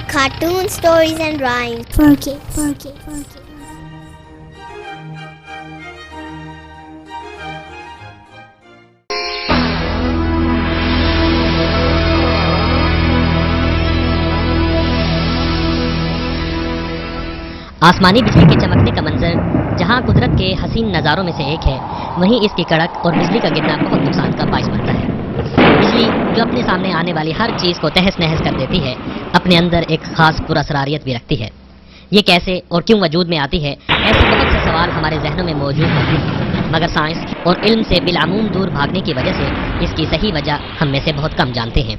Cartoon stories and rhymes for kids. आसमानी बिजली के चमकने का मंजर जहां कुदरत के हसीन नज़ारों में से एक है, वहीं इसकी कड़क और बिजली का गिरना बहुत नुकसान का बाइस बनता है। बिजली जो अपने सामने आने वाली हर चीज़ को तहस नहस कर देती है, अपने अंदर एक खास पुरअसरारियत भी रखती है। ये कैसे और क्यों वजूद में आती है, ऐसे बहुत से सवाल हमारे जहनों में मौजूद होते हैं, मगर साइंस और इल्म से बिलामूम दूर भागने की वजह से इसकी सही वजह हम में से बहुत कम जानते हैं।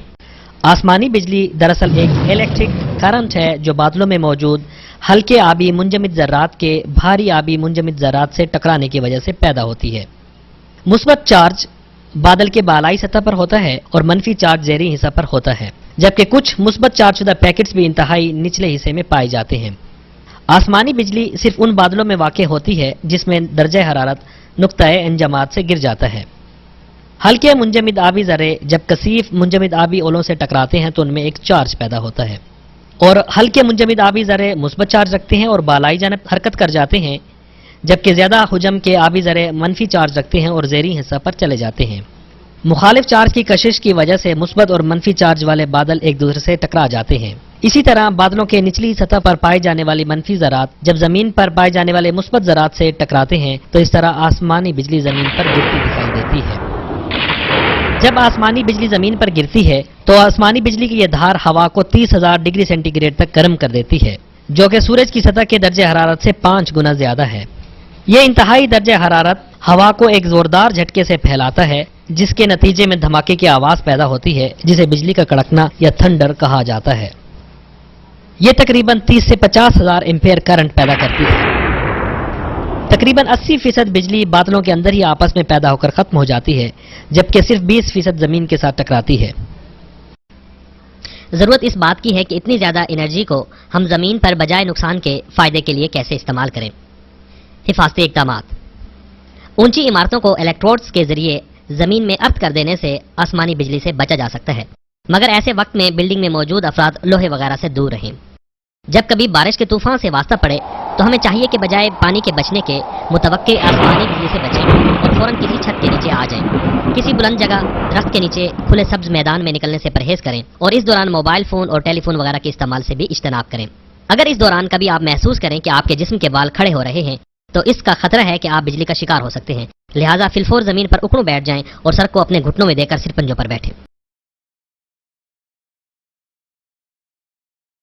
आसमानी बिजली दरअसल एक इलेक्ट्रिक करंट है जो बादलों में मौजूद हल्के आबी मुंजमद ज़र्रात के भारी आबी मुंजमद ज़र्रात से टकराने की वजह से पैदा होती है। मुस्बत चार्ज बादल के बालाई सतह पर होता है और मनफी चार्ज ज़ेरी हिस्सा पर होता है, जबकि कुछ मुस्बत चार्ज शुदा पैकेट्स भी इंतहाई निचले हिस्से में पाए जाते हैं। आसमानी बिजली सिर्फ उन बादलों में वाक़ होती है जिसमें दर्जा हरारत नुक्ताए अंजमात से गिर जाता है। हल्के मुंजमद आबी ज़र्रे जब कसीफ मुंजमद आबी ओलों से टकराते हैं तो उनमें एक चार्ज पैदा होता है, और हल्के मुंजमद आबी ज़र्रे मुस्बत चार्ज रखते हैं और बालाई जानब हरकत कर जाते हैं, जबकि ज़्यादा हुजम के आबी ज़र्रे मनफी चार्ज रखते हैं और ज़ेरी हिस्सा पर चले जाते हैं। मुखालिफ चार्ज की कशिश की वजह से मुस्बत और मनफी चार्ज वाले बादल एक दूसरे से टकरा जाते हैं। इसी तरह बादलों के निचली सतह पर पाए जाने वाली मनफी ज़रात जब जमीन पर पाए जाने वाले मुस्बत ज़रात से टकराते हैं तो इस तरह आसमानी बिजली जमीन पर गिरती दिखाई देती है। जब आसमानी बिजली जमीन पर गिरती है तो आसमानी बिजली की यह धार हवा को 30,000 डिग्री सेंटीग्रेड तक गर्म कर देती है, जो कि सूरज की सतह के दर्जे हरारत से 5 गुना ज्यादा है। यह इंतहाई दर्जे हरारत हवा को एक जोरदार झटके से फैलाता है, जिसके नतीजे में धमाके की आवाज पैदा होती है, जिसे बिजली का कड़कना या थंडर कहा जाता है। यह तकरीबन 30 से 50,000 एम्पेयर करंट पैदा करती है। तकरीबन 80% बिजली बादलों के अंदर ही आपस में पैदा होकर खत्म हो जाती है, जबकि सिर्फ 20% जमीन के साथ टकराती है। जरूरत इस बात की है कि इतनी ज्यादा एनर्जी को हम जमीन पर बजाय नुकसान के फायदे के लिए कैसे इस्तेमाल करें। हिफाजती इक़दामात। ऊंची इमारतों को इलेक्ट्रोड्स के जरिए जमीन में अर्थ कर देने से आसमानी बिजली से बचा जा सकता है, मगर ऐसे वक्त में बिल्डिंग में मौजूद अफराद लोहे वगैरह से दूर रहें। जब कभी बारिश के तूफान से वास्ता पड़े तो हमें चाहिए कि बजाय पानी के बचने के मुतवक्के आसमानी बिजली से बचें और फौरन किसी छत के नीचे आ जाएं। किसी बुलंद जगह दरख्त के नीचे खुले सब्ज मैदान में निकलने से परहेज करें और इस दौरान मोबाइल फोन और टेलीफोन वगैरह के इस्तेमाल से भी इज्तनाब करें। अगर इस दौरान कभी आप महसूस करें कि आपके जिस्म के बाल खड़े हो रहे हैं तो इसका खतरा है कि आप बिजली का शिकार हो सकते हैं। लिहाजा फिलफोर जमीन पर उखड़ों बैठ जाएं और सर को अपने घुटनों में देकर सिर पंजों पर बैठें।